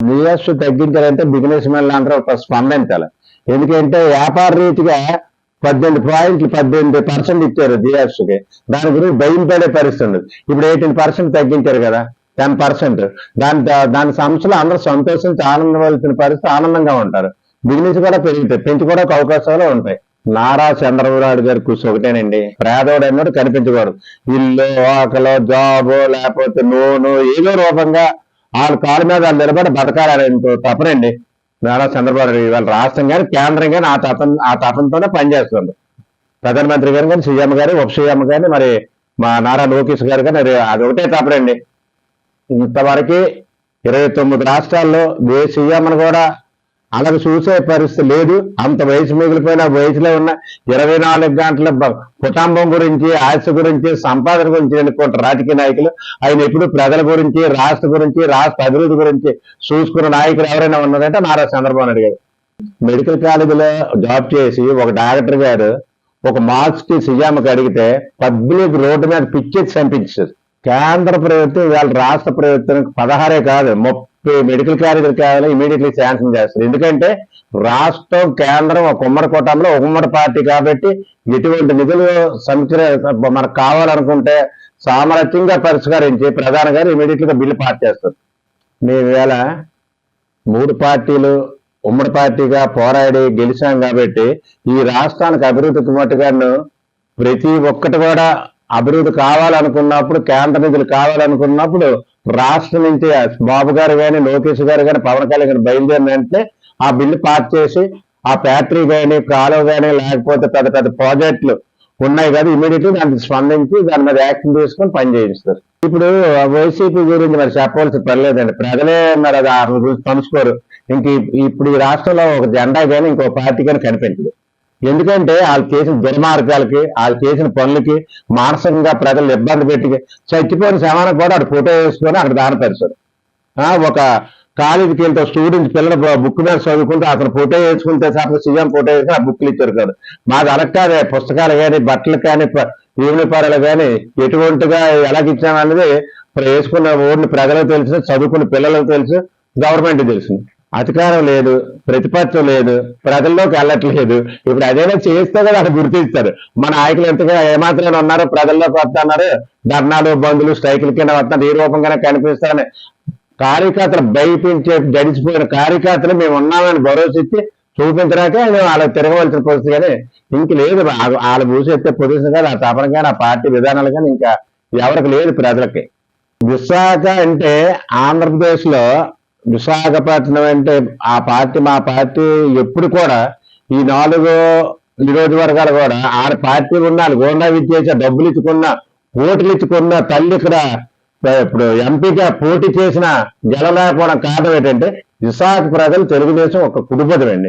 GS తగ్గించాలంటే business మెన్లు అందరూ ఒక స్పందించాలి. ఎందుకంటే వ్యాపార రీతిగా 18% ఇచ్చారు జిఎస్కి. దాని గురించి భయం పడే పరిస్థితి ఉంది. ఇప్పుడు 18% తగ్గించారు కదా, 10%. దాని సంస్థలు అందరూ సంతోషించి ఆనందవలసిన పరిస్థితి, ఆనందంగా ఉంటారు. బిజినెస్ కూడా పెరుగుతాయి, పెంచుకోవడానికి అవకాశాలు ఉంటాయి. నారా చంద్రబాబు నాయుడు గారి కృషి ఒకటేనండి, పేదోడు అన్నాడు కనిపించకూడదు. ఇల్లు, ఆకలో, జాబు, లేకపోతే లోను, ఏదో రూపంగా వాళ్ళ కాళ్ళ మీద వాళ్ళు నిలబడి బతకాలని తప్పనండి. నారా చంద్రబాబు నాయుడు వాళ్ళ రాష్ట్రం కానీ కేంద్రం కానీ ఆ తపంతోనే పనిచేస్తుంది. ప్రధానమంత్రి గారు కానీ, సీఎం గారు, ఉప సీఎం కానీ, మరి మా నారా లోకేష్ గారు కానీ అది ఒకటే తప్పనండి. ఇంతవరకు 29 రాష్ట్రాల్లో ఏ సీఎంను కూడా అలాగే చూసే పరిస్థితి లేదు. అంత వయసు మిగిలిపోయిన వయసులో ఉన్న 24 గంటల కుటుంబం గురించి, ఆస్తి గురించి, సంపాదన గురించి ఎన్నుకుంటారు రాజకీయ నాయకులు. ఆయన ఎప్పుడు ప్రజల గురించి, రాష్ట్ర గురించి, రాష్ట్ర అభివృద్ధి గురించి చూసుకున్న నాయకులు ఎవరైనా ఉన్నారంటే నారా చంద్రబాబు నాయుడు గారు. మెడికల్ కాలేజీలో జాబ్ చేసి ఒక డాక్టర్ గారు ఒక మార్క్స్ కి సీఎంకి అడిగితే పబ్లిక్ రోడ్డు మీద పిచ్చెత్తి చంపించారు. కేంద్ర ప్రభుత్వం ఇవాళ రాష్ట్ర ప్రభుత్వం 16 కాదు 30 మెడికల్ కాలేజీలు కావాలి ఇమీడియట్లీ శాంక్షన్ చేస్తారు. ఎందుకంటే రాష్ట్రం, కేంద్రం ఒక ఉమ్మడి కూటమిలో ఒక ఉమ్మడి పార్టీ కాబట్టి ఎటువంటి నిధులు మనకు కావాలనుకుంటే సామరస్యంగా పరిష్కరించి ప్రధాని గారు ఇమీడియట్లీగా బిల్లు పాస్ చేస్తారు. మేము ఇవాళ 3 పార్టీలు ఉమ్మడి పార్టీగా పోరాడి గెలిచాం కాబట్టి ఈ రాష్ట్రానికి అభివృద్ధికి మట్టుగాను ప్రతి ఒక్కటి కూడా అభివృద్ధి కావాలనుకున్నప్పుడు, కేంద్ర నిధులు కావాలనుకున్నప్పుడు రాష్ట్రం నుంచి బాబు గారు కానీ, లోకేష్ గారు కానీ, పవన్ కళ్యాణ్ గారు బయలుదేరిన వెంటనే ఆ బిల్లు పాస్ చేసి ఆ ఫ్యాక్టరీ కానీ, కాలువ కానీ, లేకపోతే పెద్ద పెద్ద ప్రాజెక్టులు ఉన్నాయి కదా, ఇమీడియట్లీ దానికి స్పందించి దాని మీద యాక్షన్ తీసుకొని పని చేయిస్తారు. ఇప్పుడు వైసీపీ గురించి మరి చెప్పవలసిన పర్లేదండి, ప్రజలే మరి అది ఆ గురించి పంచుకోరు. ఇప్పుడు ఈ రాష్ట్రంలో ఒక జెండా కానీ ఇంకో పార్టీ కానీ కనిపించదు. ఎందుకంటే వాళ్ళు చేసిన దుర్మార్గాలకి, వాళ్ళు చేసిన పనులకి మానసికంగా ప్రజలు ఇబ్బంది పెట్టి చచ్చిపోయిన శవానికి కూడా అక్కడ ఫోటో వేసుకొని అక్కడ దానపరిచారు. ఒక కాలేజీకి వెళ్తే స్టూడెంట్స్ పిల్లలు బుక్ మీద చదువుకుంటే అతను ఫోటో వేసుకుంటే సార్ సీఎం ఫోటో వేసుకుని ఆ బుక్లు ఇచ్చారు కాదు. మాది అలక్కాదే పుస్తకాలు కానీ, బట్టలు కానీ, యూనిఫారాలు కానీ ఎటువంటిగా ఎలాగిచ్చామనేది వేసుకున్న ఓడిని ప్రజలకు తెలుసు, చదువుకున్న పిల్లలకు తెలుసు, గవర్నమెంట్ తెలుసు. అధికారం లేదు, ప్రతిపక్షం లేదు, ప్రజల్లోకి వెళ్ళట్లేదు. ఇప్పుడు అదేనా చేస్తే కదా అక్కడ గుర్తిస్తారు. మన నాయకులు ఎంతగా ఏమాత్రమే ఉన్నారో ప్రజల్లోకి వస్తున్నారు, ధర్నాలు, బంధులు, స్ట్రైకుల కింద వస్తున్నారు, ఏ రూపంగానే కనిపిస్తారని కార్యకర్తలు భయపించే గడిచిపోయిన కార్యకర్తలు మేము ఉన్నామని భరోసా ఇచ్చి చూపించడాక వాళ్ళకి తిరగవలసిన పరిస్థితి. కానీ ఇంక లేదు, వాళ్ళ భూసెత్తే పొజిషన్ కానీ, ఆ తపన కానీ, ఆ పార్టీ విధానాలు కానీ ఇంకా ఎవరికి లేదు ప్రజలకి. విశాఖ అంటే ఆంధ్రప్రదేశ్ లో విశాఖపట్నం అంటే ఆ పార్టీ, మా పార్టీ ఎప్పుడు కూడా ఈ 4 నియోజకవర్గాలు కూడా 6 పార్టీ ఉన్నారు. గోండా విద్యేస డబ్బులు ఇచ్చుకున్న, ఓట్లు ఇచ్చుకున్న తల్లి ఇక్కడ ఇప్పుడు ఎంపీగా పోటీ చేసిన గెలలేకపోవడం కారణం ఏంటంటే విశాఖ ప్రజలు తెలుగుదేశం ఒక కుటుంబం అండి.